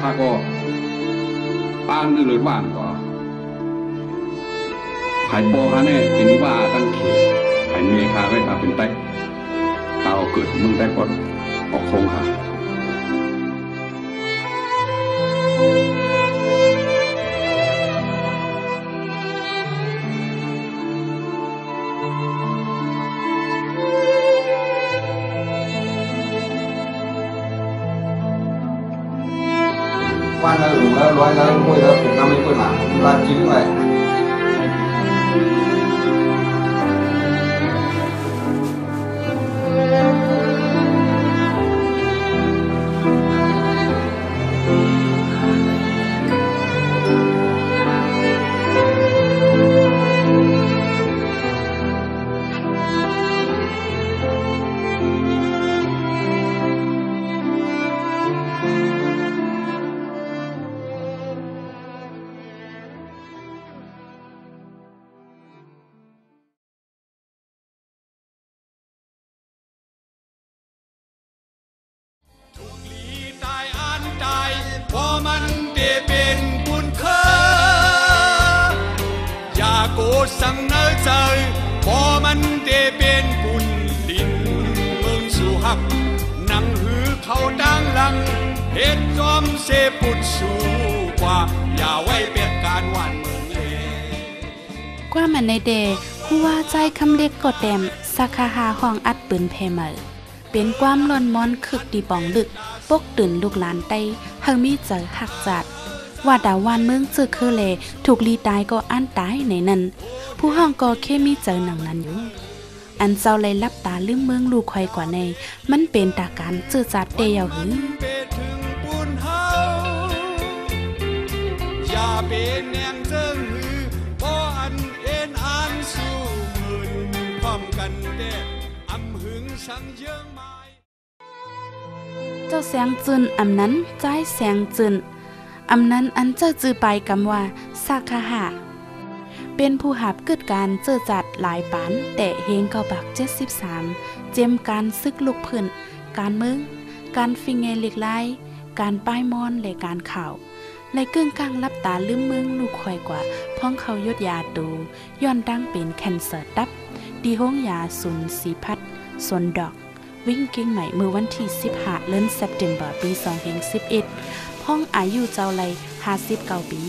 ข้าก็ป้านนึกเลยว่านก็ไผ่โปฮะเนี่ยเป็นว่าตั้งเขตไผ่เมฆาไว้มาเป็นไต้ข้าวเกิดมึงได้ก็ออกโคงค่ะquan là đủ là nói là mỗi là cũng 50 quân là chính vậy sang nơi trời bỏ mình để bên bùn đinh mừng su hấp nắng hư khâu đang lăng hết xóm xe bụt su quaอย่าไว้เปียกการวันเมืองเลกว่ามันในเดหัวใจคำเล็กก็เต็มสักคาหาห้องอัดปืนเพเมอเป็นความล้นม้อนคึกดีป่องลึกปกตื่นลูกหลานไตหังมีเจอหักจัดว่าดาววันเมืองเจอคือเลถูกลีตายก็อันตายในนั้นผู้ห้องก็แค่มีเจอหนังนั้นอยู่อันเจ้าเลยลับตาลืมเมืองลูกคอยกว่าในมันเป็นตาการเจอจัดเดียวหืออย่าเป็นแนงเจิงหือบ่อันเอ็นอันสู้มืนพร้อมกันเด้อำหึงสังเยืองไม้เจ้าแสงจืนอำนั้นใจแสงจืนอำนั้นอันเจ้าจือไปกำว่าสาคาหะเป็นผู้หับเกิดการเจอจัดหลายปันแต่เฮงเก้าบัก73เจมการซึกลุกพื้นการเมืองการฟิงเงเล็กไล่การป้ายมอนและการข่าวและกึ่งกลางรับตาลืมเมืองลูกคอยกว่าพ้องเขายดยาตูย้อนดังเป็นแคนเซอร์ดับดีห้องยาศูนย์สีพัดสนดอกวิ่งเก่งใหม่เมื่อวันที่15เดือนเซปเทมเบอร์ปี2011พ้องอายุเจ้าไล59ปี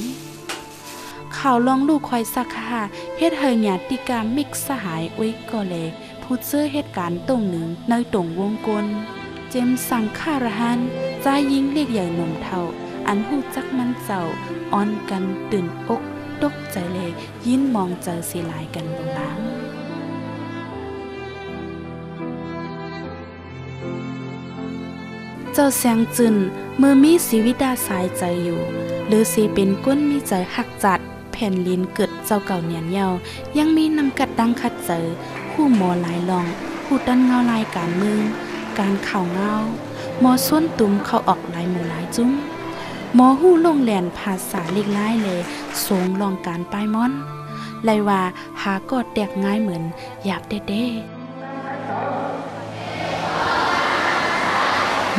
ข่าวลองลูกคอยสักค่ะเฮ็ดเฮยญาติกามิกสหายไว้ก็เลยผู้เจอเหตุการณ์ตรงหนึ่งในตรงวงกลเจมสังฆารหันใจยิงเรียกใหญ่หนุ่มเท่าอันหูจักมันเจ้าอ่อนกันตื่นอกตกใจเลยยินมองเจอสีลายกันบางหลังเจ้าแสงจึนเมื่อมีชีวิตดาสายใจอยู่หรือสิเป็นก้นมีใจหักจัดแผ่นลิ้นเกิดเจ้าเก่าเนียนเยายังมีนำกัดดังคัดเจอผู้หมอหลายลองผู้ดันเงาลายการเมืองการข่าวเงาหมอส้วนตุ้มเข้าออกหลายหมู่หลายจุ้มหมอหู้ลงแหลนภาษาเล็กไล่เลยทรงลองการป้ายม้อนไลว่าหากอดแตกง่ายเหมือนหยาบเด้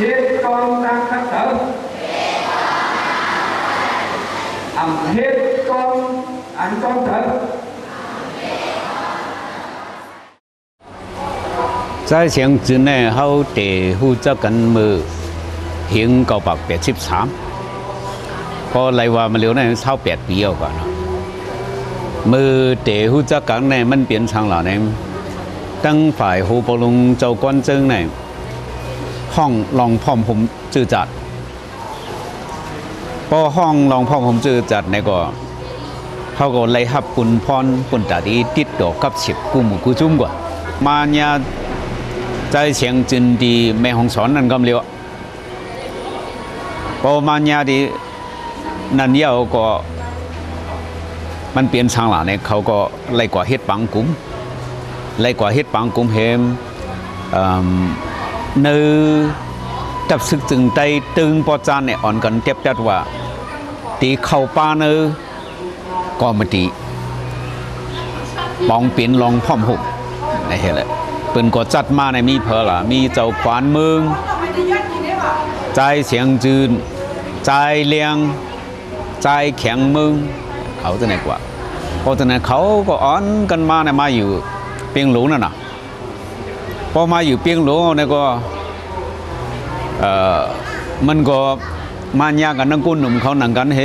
hết con đang khắc sở hết con anh con thở在前之内好地负责กันมือเฮียง983พอไล่ว่ามาเร็วเนี่ย28ปีแล้วก่อนมือเด负责กันเนี่ยมันเปลี่ยนทางหล่ะเนี่ยตั้งฝ่ายหูปลงเจ้ากวนจึงเนี่ยห้องรองพ่อผมจื้อจัดพอห้องรองพ่อผมจื้อจัดเนี่ยก็เขาก็ไล่หับปุ่นพรปุ่นตาดีติดดอกกับฉิบกูหมูกูจุ่มกว่ามาเนี่ยใจเสียงจินดีแม่ของสอนนั่นก็เรียกพอมาเนี่ยดีนั่นเยาก็มันเปลี่ยนทางหลังเนี่ยเขาก็ไล่กว่าเฮ็ดปังกุ้มไล่กว่าเฮ็ดปังกุ้มเฮมnơi tập sức từng tay từng bó chan này on cần tiếp chặtว่าตีเข้าป่าเนอก็มาตีปองเปลี่ยนลองพร้อมหุบนี่เห็นเลยเป็นก็จัดมาในมีเพลล่ะมีเจ้าขวานเมืองใจเสียงจืน ใจเลี้ยงใจแข็งมึงเขาจะไหนกว่าเพราะฉะนั้นเขาก็อ้อนกันมาเนี่ยมาอยู่เปียงหลวงนั่นน่ะพอมาอยู่เปียงหลวงเนี่ยก็มันก็มายากกันนังกุนหนุ่มเขาหนังกันเฮ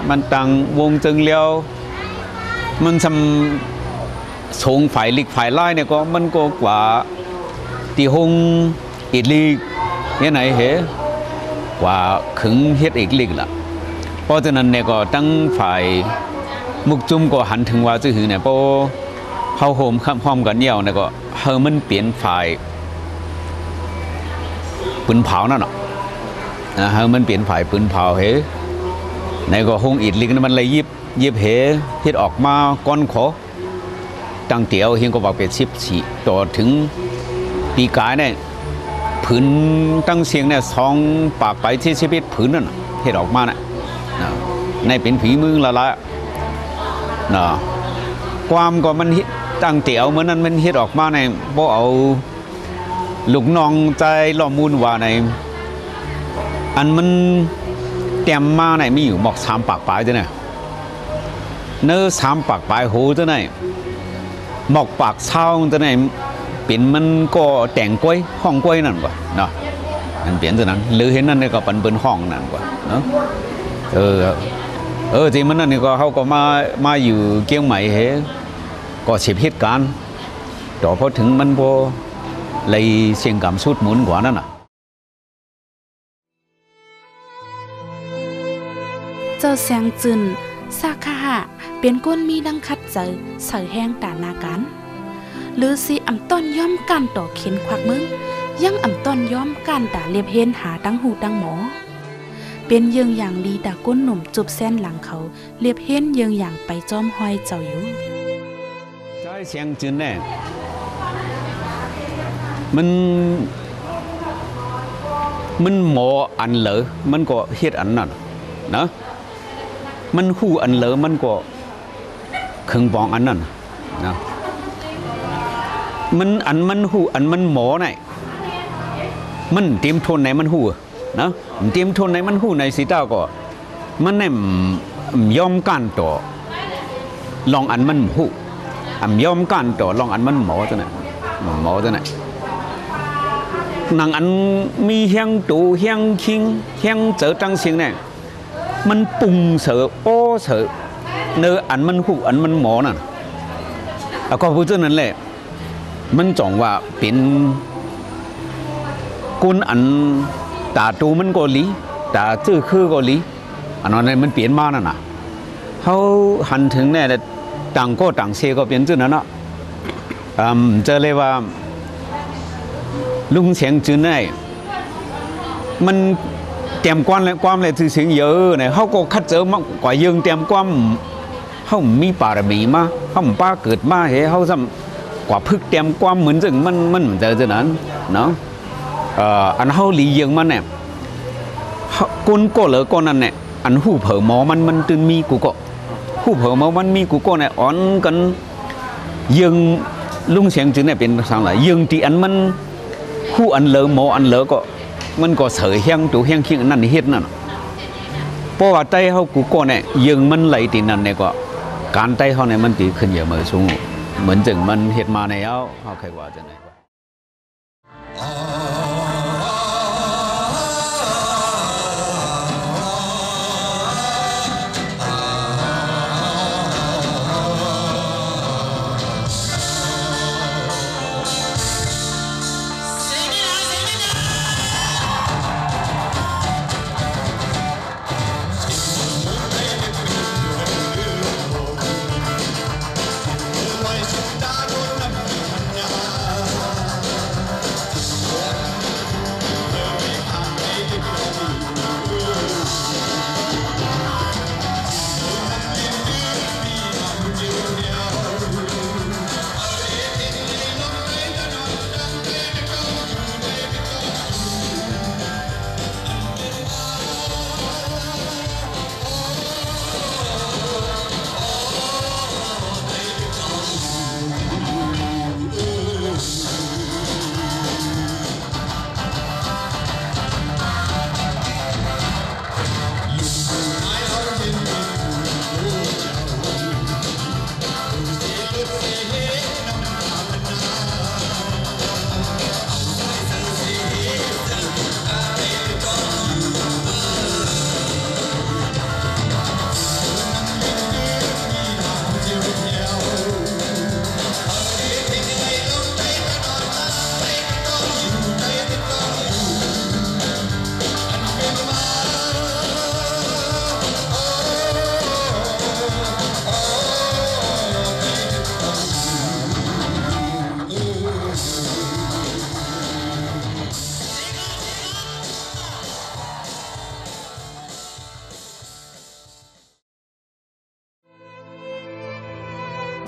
มันต่างวงจึงเลี้ยวมันทำส่งฝ่ายลิกฝ่ายไล่เนี่ยก็มันก็กว่าตีหงอีกลีกเนี่ยไหนเหกว่าขึงเฮ็ดอีกลีกละเพราะฉะนั้นเนี่ยก็ตั้งฝ่ายมุกจุ่มก็หันถึงว่าจะหือเนี่ยพอเขาโฮมพร้อมกันเยี่ยวเนี่ยก็เฮมันเปลี่ยนฝ่ายปืนเผานั่นเนาะเฮมันเปลี่ยนฝ่ายปืนเผาเหในก็หงอีกลีกนั้นมันเลยยิบเหเฮ็ดออกมาก้อนขอตั้งเตียวเฮียงก็บอกเป็น14ต่อถึงปีกายเนี่ยผืนตั้งเสียงเนี่ย2 ปากไปที่ชีวิตผืนนั่นเฮ็ดออกมาน่ะในเป็นผีมือละละนะความก็มันตั้งเตียวเหมือนนั้นมันเฮ็ดออกมาในบ่เอาลูกน้องใจล้อมูลว่าในอันมันเตรียมมาในมีอยู่หมอก3 ปากปลายจ้ะเนี่ยเนื้อ3 ปากปลายโหจ้ะเนี่ยหมอกปากเช้าจ้ะเนี่ยเป็นมันก็แต่งกล้วยห้องกล้วยนั่นกว่าเนาะมันเปลี่ยนตัวนั้นหรือเห็นนั่นนี่ก็เป็นห้องนั่นกว่าเนาะจริงมันนั่นนี่ก็เขาก็มาอยู่เกียงใหม่เหก็เสียเหตุการณ์ต่อพอถึงมันพอเลยเสียงกำสุดหมุนกว่านั่นน่ะเจ้าแสงจึนซาคาหะเป็นก้นมีดังคัดเจอใส่แห้งตานากันหรือสิอ่ำต้นย่อมกันต่อเข็นควักมึงยังอ่ำต้นย่อมกันตาเลียบเห็นหาตั้งหูตั้งหมอเป็นเยืองอย่างลีดาก้นหนุ่มจุบแส้นหลังเขาเลียบเห็นเยืองอย่างไปจอมห้อยเจ้าอยู่ใจเสียงจืนแน่มันหมออันเหลอมันก็เฮ็ดอันนั่นนะมันหูอันเหลอมันก็ขึงปองอันนั่นนะมันหูอันมันหมอไหนมันเตรียมทนไหนมันหูนะเตรียมทนไหนมันหูในสีเต้าก็มันเนี่ยยอมกันต่อลองอันมันหูยอมกันต่อลองอันมันหมอตัวไหนหมอตัวไหนนางอันมีเฮียงตูเฮียงคิงเฮียงเจอจังเสียงเนี่ยมันปุ่งเสือโป้เสือเนื้ออันมันหูอันมันหมอน่ะแล้วก็พูดเท่านั้นแหละมันจ่องว่าเป็นกุนอันตาตูมันก็ลีตาจื้อคือก็ลีอันนั้นมันเปลี่ยนมานั่นน่ะเขาหันถึงเนี่ยต่างก็ต่างเสียก็เปลี่ยนจื้อนั่นเนาะเจอเลยว่าลุงเสียงจื้อเนี่ยมันเตรียมความเลยถือเสียงเยอะเนี่ยเขาก็คัดเจอมากกว่ายังเตรียมความเขามีปารมีมาเขาป้าเกิดมาเหเขาซ้ำกว่าพึกเตรียมความเหมือนจึงมันเจอจะนั้นเนาะอันเขาหลียังมันเนี่ยก้นก็เหลือก้นนั่นเนี่ยอันหูเผอหมอมันตื่นมีกูก็หูเผอหมอมันมีกูก็เนี่ยอ่อนกันยังลุงเสียงจื้อเนี่ยเป็นสังหลายยังที่อันมันหูอันเหลือหมออันเหลือก็มันก็เสยเฮียงตัวเฮียงคิงนั่นเฮ็ดนั่นเพราะว่าใจเขากูก็เนี่ยยังมันไหลตีนั่นเนี่ยก็การใจเขาเนี่ยมันตีขึ้นเยอะมาสูงเหมือนจึงมันเฮ็ดมาในเขาใครว่าจะไหน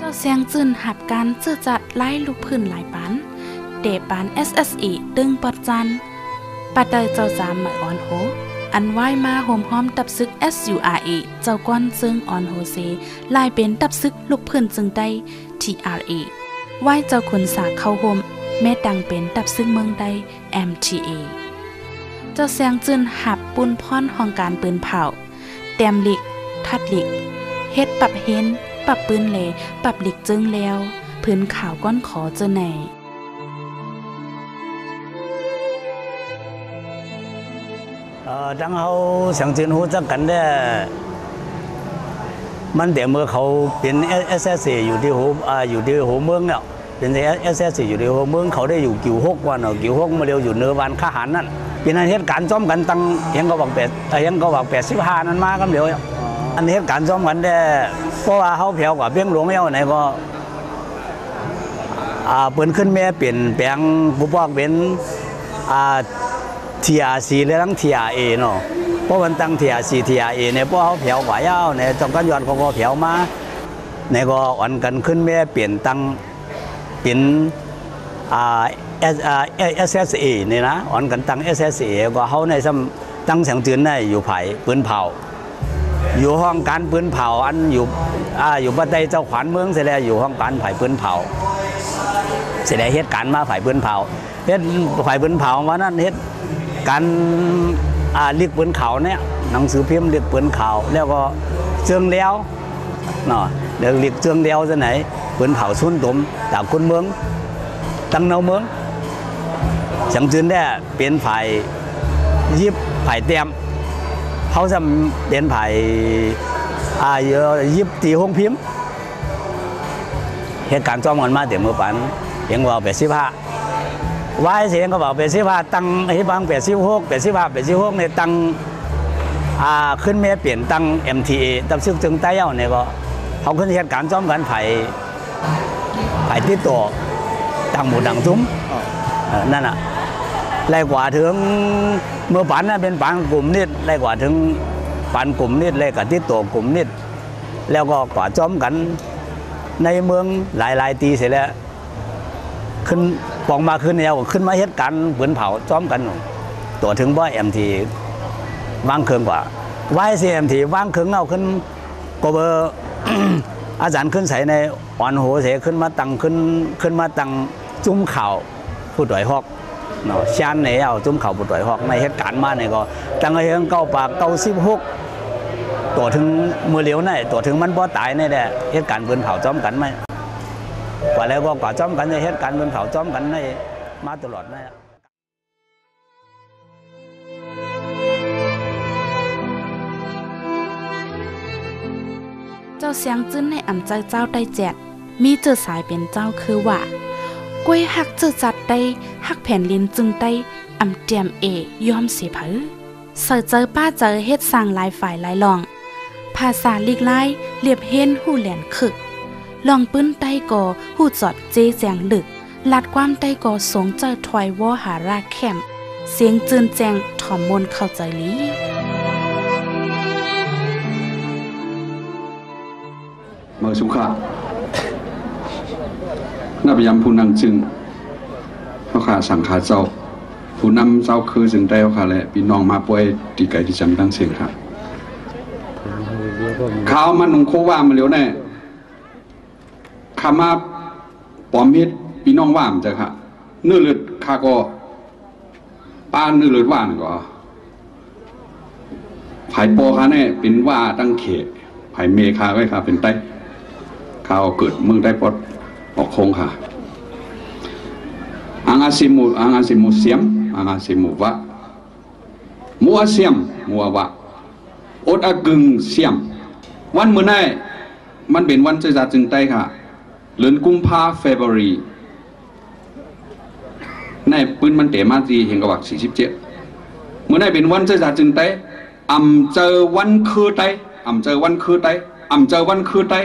าเสียงจืนหับการจื้อจัดไล่ลูกพื้นหลายปันเดปาน SSE ดึงปอดจันปัดเตยเจ้าจามหมายอ่อนโหอันไหวมาโฮมห้อมตับซึก SURE เจ้าก้อนซึ่งอ่อนโฮเซลายเป็นตับซึกลูกพื้นจึงได้ TRA ไหวเจ้าคนสาเข้าโฮมแม่ดังเป็นตับซึกเมืองใด MTA เจ้าเสียงจืนหับปุนพรห้องการปืนเผาแต้มหลิกทัดหลิกเฮ็ดปรับเห็นปรับปืนเลปรับหลิกจึงแล้วพื้นข่าวก้อนขอเจอไหนดังเขาเสียงจีนหูจักกันได้มันแต่เมื่อเขาเป็น SSC อยู่ที่หัวเมืองเนี่ยเป็น SSC อยู่ที่หัวเมืองเขาได้อยู่กิ่วฮกวันกิ่วฮกมาเร็วอยู่เนื้อวันข้าหันนั่นเป็นเหตุการณ์ซ้อมกันตั้งยังก็บอก85นั่นมากันเดียวอันเหตุการณ์ซ้อมกันได้เพราะว่าเขาเพียวกว่าเพียงหลวงเอ้าไหนก็เปิดขึ้นแม่เปลี่ยนแปลงบุปผาเป็นTRC และทั้ง TRA เนาะเพราะมันตั้ง TRC TRA เนี่ยเพราะเขาเผากว่ายาวเนี่ยจงกันยอดเขาก็เผามาเนี่ยก็อ่อนกันขึ้นแม่เปลี่ยนตั้งเป็นSSA เนี่ยนะอ่อนกันตั้ง SSA ก็เขาในซ้ำตั้งเสียงจืนได้อยู่ไผ่ปืนเผาอยู่ห้องการปืนเผาอันอยู่บัดใดเจ้าขวัญเมืองเสร็จแล้วอยู่ห้องการไผ่ปืนเผาเสร็จแล้วเหตุการณ์มาไผ่ปืนเผาเฮ็ดไผ่ปืนเผามานั่นเฮ็ดการเรียกปืนเขาเนี่ยหนังสือพิมพ์เรียกปืนเขาแล้วก็เชิงเลี้ยวเนาะเดี๋ยวเรียกเชิงเลี้ยวจะไหนปืนเผาสุนตุ่มจากคนเมืองตั้งเนาเมืองสังจืนได้เป็นไผ่ยิบไผ่เตียมเขาจะเป็นไผ่ยิบตีห้องพิมพ์เหตุการณ์ซ้อมกันมาเดี๋ยวมือปันเพียงว่า85วายเสียงก็บอก85ตั้งให้บาง86เนี่ยตั้งขึ้นแม่เปลี่ยนตั้ง MTA ตับซึกจึงใต้เย้าเนี่ยก็เขาขึ้นเหตุการณ์ซ้อมกันไผ่ที่ตัวตั้งหมู่ดังซุ้มนั่นน่ะไล่กว่าถึงเมื่อปันน่ะเป็นปันกลุ่มนิดไล่กว่าถึงปันกลุ่มนิดไล่กับที่ตัวกลุ่มนิดแล้วก็กว่าซ้อมกันในเมืองหลายตีเสร็จแล้วขึ้นปองมาขึ้นแนวขึ้นมาเหตุการณ์ปืนเผาซ้อมกันตัวถึงบ่MTวางเครื่องกว่าYCMTวางเครื่องเอาขึ้นก็เบอร์อาจารย์ขึ้นใส่ในอ่อนโหเสขึ้นมาตั้งจุ้มเข่าผู้ต่อยฮอกเนาะชันในเอาจุ้มเข่าผู้ต่อยฮอกในเหตุการณ์มาเนี่ยก็ตั้งไอ้เรื่อง96ตัวถึงมือเหลียวในตัวถึงมันบ่ตายในแหละเหตุการณ์ปืนเผาซ้อมกันไหมกว่าแล้วก็กว่าซ้อมกันในเหตุการณ์ปืนเผาซ้อมกันในมาตลอดนะเจ้าเสียงจื้นในอ่ำใจเจ้าได้แจกมีเจอสายเป็นเจ้าคือว่ากล้วยหักเจอจัดได้หักแผ่นลิ้นจึงได้อ่ำเตรียมยอมเสียเผอเสิร์เจอป้าเจอเฮ็ดสร้างหลายฝ่ายหลายลองภาษาลีกไล่เรียบเห็นหูแหลนคึกลองปื้นใต้ก่อหูจอดเจแจงลึกลัดความใต้ก่อสงเจอถอยวอหารากแคมเสียงจืนแจงถ่อมมนเข้าใจลีเมื่อสุขะนับยำผู้นำจึงเขาขาสังขาเจ้าผู้นำเจ้าคือจึงได้เขาขาแหละพี่น้องมาป่วยตีไก่ที่จำตั้งเสียงครับข่าวมันหนุ่งโคว่ามาเร็วแน่ขามาปอมเฮ็ดพี่น้องว่ามจ้ะค่ะเนื้อเลือดข้าก็ป้าเนื้อเลือดว่านก็ไผ่ปอค่ะเนี่ยเป็นว่าตั้งเขตไผ่เมคาไว้ค่ะเป็นไต้ข้าวเกิดเมืองได้ปอดออกคงค่ะอังอาซิมุเสียมอังอาซิมุวะมัวเสียมมัววะอดอากึงเสียมวันเมื่อไหร่มันเป็นวันเจ้าจึงไต้ค่ะเดือนกุมภาพันธ์ในปืนมันเตะมาตีเห็นกวัก47เมื่อไหร่เป็นวันเจ้าจึงไต้เจอวันคือไต้เจอวันคือไต้เจอวันคือไต้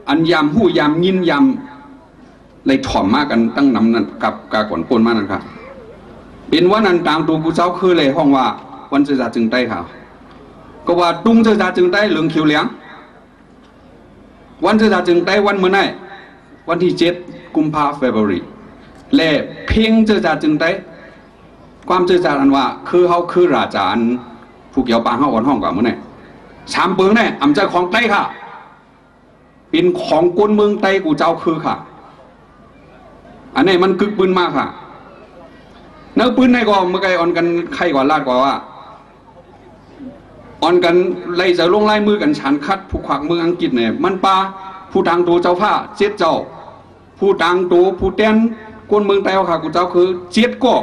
อันยามหู้ยามยินยามเลยถ่อมมากกันตั้งนำนั้นกับกาก่อนปนมากนั่นครับเป็นวันนั้นตามตัวกูเจ้าคือเลยห้องว่าวันเจ้าจึงไต้ค่ะก็ว่าตุ้งเจ้าจึงไต้เหลืองเขียวเหลียงวันเจ้าจึงไต้วันเมื่อไหร่ วันที่7 กุมภาพันธ์ February และเพียงเจอจาจึงได้ความเจอจาอันว่าคือเขาคือราชาอันผู้เกี่ยวปางเขาอ่อนห้องกับมื้อนี่ชามเปิงเนี่ยอำใจของไต้ค่ะเป็นของกวนเมืองไต้กูเจ้าคือค่ะอันนี้มันกึกปืนมากค่ะเนื้อปืนในก็เมื่อไงอ่อนกันใครก่อนลาดกว่าว่าอ่อนกันไล่จะลงไล่มือกันฉันคัดผู้ขวากเมืองอังกฤษเนี่ยมันปาผู้ทางตัวเจ้าผ้าเจ็ดเจ้าผู้ทางตัวผู้เต้นกวนเมืองไต้ค่ะกูเจ้าคือเจ็ดก็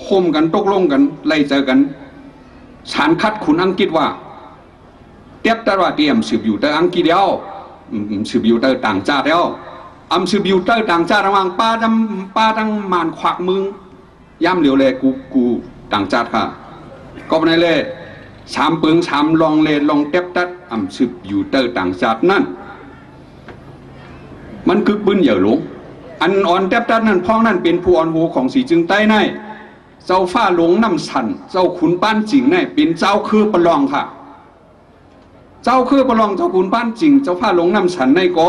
คมกันตกลงกันไล่เจอกันฉันคัดขุนอังกฤษว่าเทียบแต่ว่าเตรียมสืบอยู่แต่อังกฤษเดียวสืบอยู่แต่ต่างชาติเดียวสืบอยู่แต่ต่างชาติระหว่างป้าตั้งมานขวากมึงย่ำเหลียวเลยกูต่างชาติค่ะก็ในเลยชามเปิงชามลองเลลองเทียบตัดสืบอยู่แต่ต่างชาตินั่นมันกึกบึ้นเหยื่อหลงอันอ่อนเทียบตัดนั่นพ้องนั่นเป็นผู้อ่อนหูของสีจึงใต้ในเจ้าฟ้าหลงน้ำสันเจ้าขุนป้านจริงเนี่ยเป็นเจ้าคือประลองค่ะเจ้าคือประลองเจ้าขุนป้านจริงเจ้าฟ้าหลงน้ำสันในก็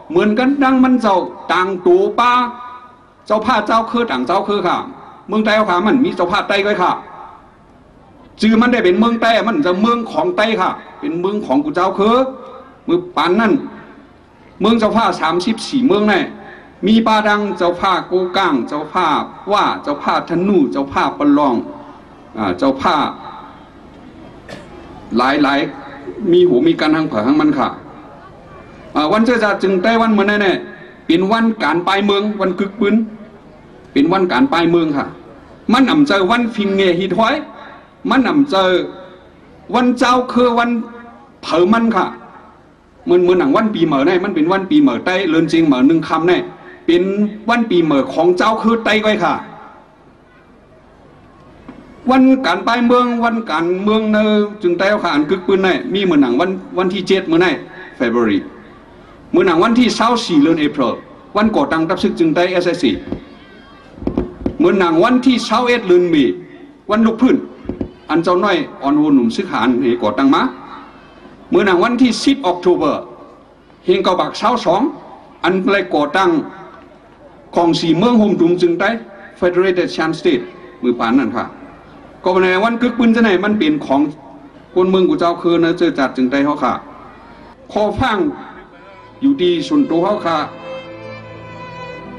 เหมือนกันดังมันเจ้าต่างตัวป้าเจ้าผ้าเจ้าคือต่างเจ้าคือค่ะเมืองไต้ค่ะมันมีเจ้าผ้าไต้ก็ค่ะจือมันได้เป็นเมืองไต้มันจะเมืองของไต้ค่ะเป็นเมืองของกูเจ้าคือมือปานนั่นเมืองเจ้าผ้า34 เมืองเนี่ยมีปาดังเจ้าผ้ากูก้างเจ้าผ้าว่าเจ้าผ้าธนูเจ้าผ้าประลองเจ้าผ้าหลายมีหูมีการทางเผยทางมันค่ะวันเจ้าจะจึงได้วันเมื่อเนี่ยเป็นวันการปลายเมืองวันกึกปืนเป็นวันการปลายเมืองค่ะมันนำเจอวันฟิงเงฮิทอยมันนำเจอวันเจ้าคือวันเผอมันค่ะเหมือนหนังวันปีเหม่อเนี่ยมันเป็นวันปีเหม่อใต้เลินจริงเหม่อ1 คำเนี่ยเป็นวันปีเหม่อของเจ้าคือไต้ก้อยค่ะวันการปลายเมืองวันการเมืองเนอจึงไต้ค่ะอันกึกปืนเนี่ยมีเหมือนหนังวันที่7มื้อเนี่ย February เมื่อหนังวันที่24 เดือน April วันก่อตั้งรับศึกจึงไต้ SSC เมื่อหนังวันที่21 เดือนเมษวันลุกพื้นอันเจ้าน้อยอ่อนโหนุ่มซึกหานให้ก่อตั้งมาเมื่อหนังวันที่10 October เฮงเกาบัก22อันเลยก่อตั้งของ4 เมืองโฮมดุมจึงไต้ Federated Chan State มือปานนั่นค่ะก็ในวันกึกปืนจะไหนมันเป็นของคนเมืองกูเจ้าคือนะเจอจัดจึงไต้เขาค่ะคอฟังอยู่ดีส่วนตัวเขาค่ะ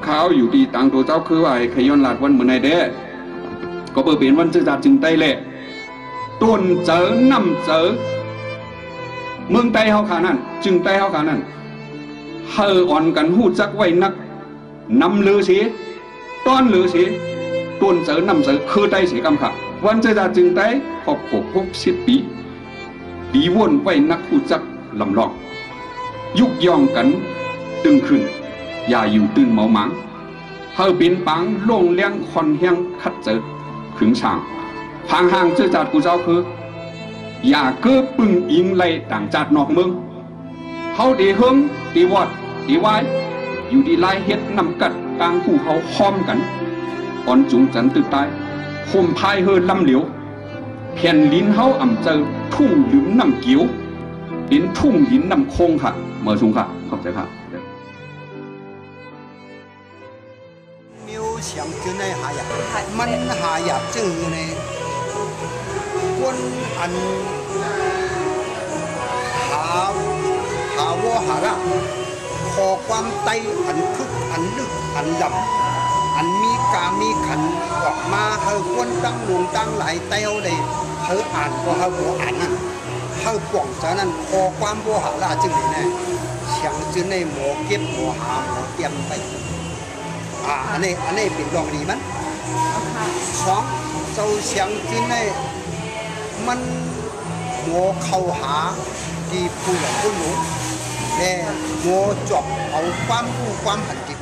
เขาอยู่ดีต่างตัวเจ้าคือว่าไอ้ขย้อนหลาดวันเหมือนไอ้เด้ก็เปิดเป็นวันเจอจัดจึงไต้แหละต้นเจอน้ำเจอเมืองไต้เขาค่ะนั่นจึงไต้เขาค่ะนั่นเฮออ่อนกันหูจักไว้นักนำเลือสีต้อนเลือสีต้นเจอน้ำเจอคือไต้สีกำค่ะวันเจอจัดจึงไต้ขอบ60 ปีดีวนไว้นักหูจักลำลองยุกย่องกันตึงขึ้นอย่าอยู่ตื่นเมาหมางเฮาเป็นปังลงเลี้ยงคอนเฮียงคัดเจอขึงช่างทางห่างเจอจัดกูเจ้าคืออย่าเก้อปึงอิงไล่ต่างจัดนอกเมืองเฮาดีเฮิงดีวอดดีไว้อยู่ดีไล่เฮ็ดนำกัดกลางผู้เฮาห้อมกันอ่อนจุงจันตึกตายคมพายเฮินลำเหลียวแผ่นลิ้นเฮาอ่ำเจอทุ่งลืมน้ำเกียวเป็นทุ่งหินนำโค้งค่ะเมื่อชุงค่ะขอบใจค่ะมิวเสียงจืนในหายามันหายาจื้อในคนอันหาวัวหาละขอความไตอันคึกอันลึกอันดำอันมีกามีขันออกมาเธอควรตั้งหลวงตั้งหลายเต้าเลยเธออ่านก็เธอบัวอ่านนั่นเธอป่องจากนั้นขอความวัวหาละจึงเลยแน่เสียงจืนในหมอเก็บหมอหาหมอเตรียมไปอันนี้เป็นรองดีมั้ย2เจ้าเสียงจืนในมันหมอเข้าหาที่ผู้หลงผู้หลงแต่หมอจบเอาความรู้ความหันดี